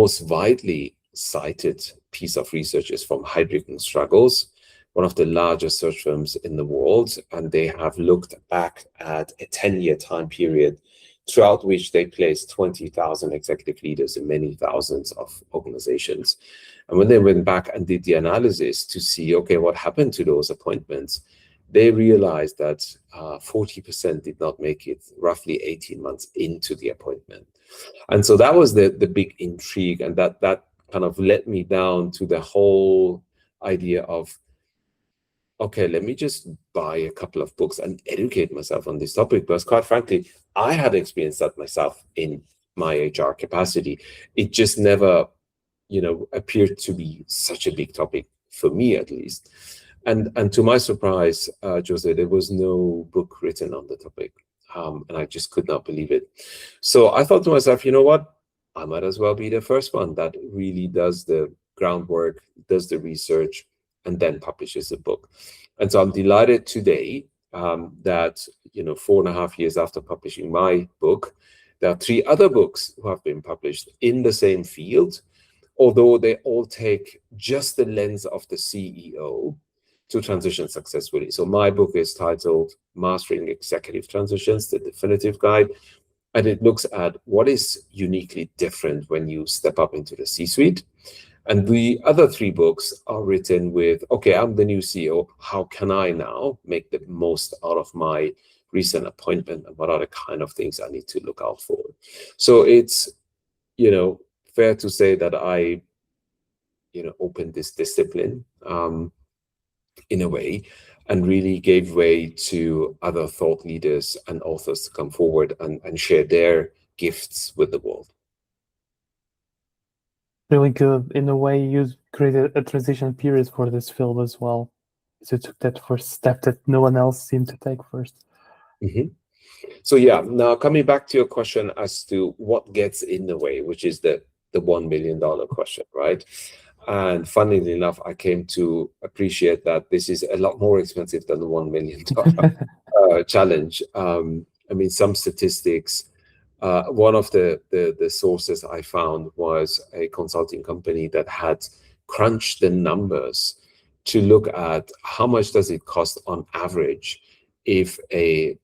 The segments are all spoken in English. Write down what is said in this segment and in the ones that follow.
most widely cited piece of research is from Heidrick Struggles, one of the largest search firms in the world, and they have looked back at a 10-year time period throughout which they placed 20,000 executive leaders in many thousands of organizations. And when they went back and did the analysis to see, okay, what happened to those appointments, they realized that 40% did not make it roughly 18 months into the appointment. And so that was the big intrigue, and that kind of led me down to the whole idea of, okay, let me just buy a couple of books and educate myself on this topic, because quite frankly, I had experienced that myself in my HR capacity. It just never, appeared to be such a big topic for me, at least. And to my surprise, Jose, there was no book written on the topic, and I just could not believe it. So I thought to myself, you know what? I might as well be the first one that really does the groundwork, does the research, and then publishes a book. And so I'm delighted today that 4.5 years after publishing my book, there are 3 other books who have been published in the same field, although they all take just the lens of the CEO to transition successfully. So my book is titled Mastering Executive Transitions, the Definitive Guide, and it looks at what is uniquely different when you step up into the C-suite. And the other 3 books are written with, okay, I'm the new CEO. How can I now make the most out of my recent appointment, and what are the kind of things I need to look out for? So it's, fair to say that I, opened this discipline in a way, and really gave way to other thought leaders and authors to come forward and share their gifts with the world. Really good. In a way, you created a transition period for this field as well. So you took that first step that no one else seemed to take first. Mm-hmm. So yeah, now coming back to your question as to what gets in the way, which is the $1 million question, right? And funnily enough, I came to appreciate that this is a lot more expensive than the $1 million challenge. Some statistics. One of the sources I found was a consulting company that had crunched the numbers to look at how much does it cost on average if a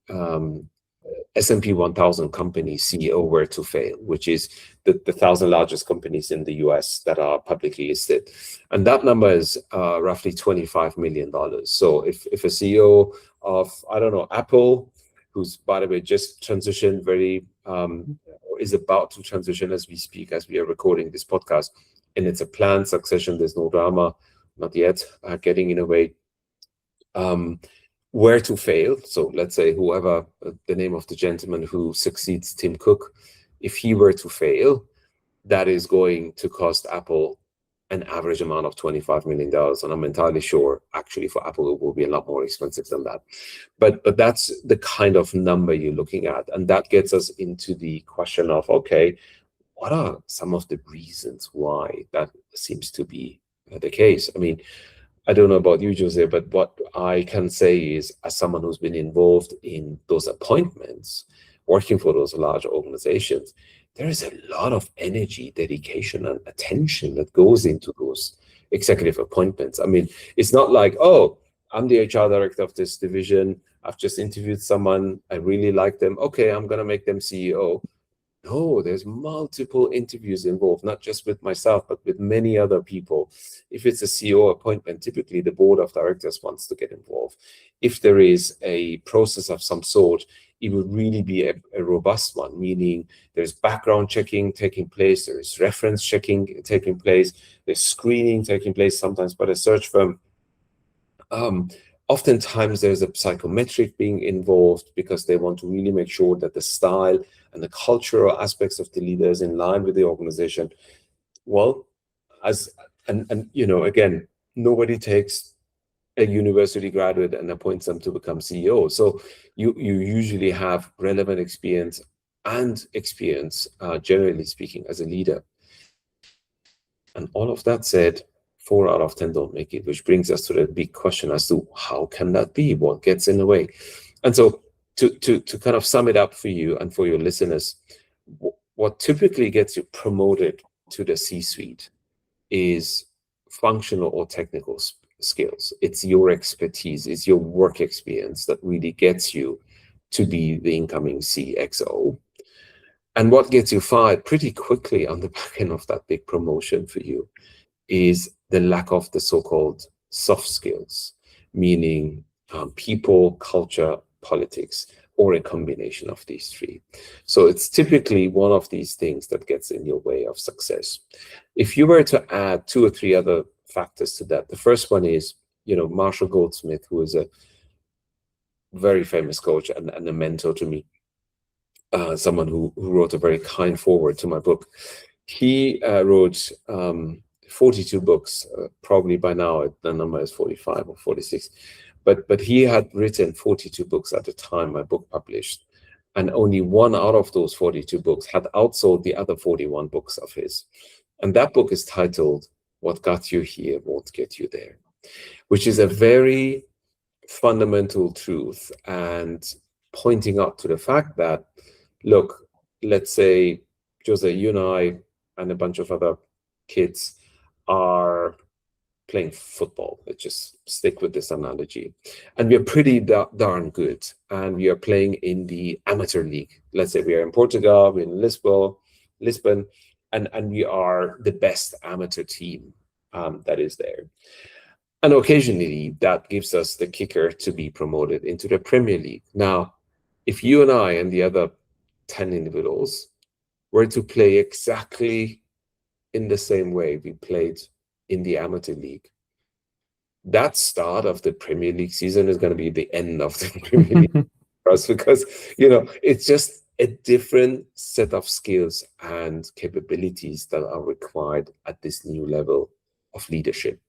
S&P 1000 company CEO were to fail, which is the 1,000 largest companies in the US that are publicly listed. And that number is roughly $25 million. So if a CEO of, Apple, who's, by the way, just transitioned is about to transition as we speak, as we are recording this podcast, and it's a planned succession, there's no drama, not yet, getting in a way, where to fail. So let's say whoever, the name of the gentleman who succeeds Tim Cook, if he were to fail, that is going to cost Apple an average amount of $25 million. And I'm entirely sure, actually, for Apple, it will be a lot more expensive than that. But that's the kind of number you're looking at. And that gets us into the question of, okay, what are some of the reasons why that seems to be the case? I don't know about you, Jose, but what I can say is, as someone who's been involved in those appointments, working for those large organizations, there is a lot of energy, dedication, and attention that goes into those executive appointments. It's not like, oh, I'm the HR director of this division. I've just interviewed someone. I really like them. Okay, I'm going to make them CEO. No, there's multiple interviews involved, not just with myself, but with many other people. If it's a CEO appointment, typically the board of directors wants to get involved. If there is a process of some sort, it would really be a robust one, meaning there's background checking taking place, there is reference checking taking place, there's screening taking place, sometimes by the search firm. Oftentimes there's a psychometric being involved because they want to really make sure that the style and the cultural aspects of the leader is in line with the organization. Well, again, nobody takes a university graduate and appoints them to become CEO. So you usually have relevant experience, generally speaking, as a leader. And all of that said, 4 out of 10 don't make it, which brings us to the big question as to how can that be? What gets in the way? And so to kind of sum it up for you and for your listeners, what typically gets you promoted to the C-suite is functional or technical skills. It's your expertise, it's your work experience that really gets you to be the incoming CXO. And what gets you fired pretty quickly on the back end of that big promotion for you is the lack of the so-called soft skills, meaning people, culture, politics, or a combination of these three. So it's typically one of these things that gets in your way of success. If you were to add 2 or 3 other factors to that, the first one is, Marshall Goldsmith, who is a very famous coach and a mentor to me, someone who wrote a very kind foreword to my book. He wrote 42 books. Probably by now the number is 45 or 46. But he had written 42 books at the time my book published. And only one out of those 42 books had outsold the other 41 books of his. And that book is titled, What Got You Here Won't Get You There, which is a very fundamental truth and pointing up to the fact that, look, let's say, Jose, you and I and a bunch of other kids are playing football. Let's just stick with this analogy. And we're pretty darn good. And we are playing in the amateur league. Let's say we are in Portugal, we're in Lisbon, and we are the best amateur team that is there. And occasionally that gives us the kicker to be promoted into the Premier League. Now, if you and I and the other 10 individuals were to play exactly in the same way we played in the amateur league, that start of the Premier League season is going to be the end of the Premier League for us, because it's just a different set of skills and capabilities that are required at this new level of leadership.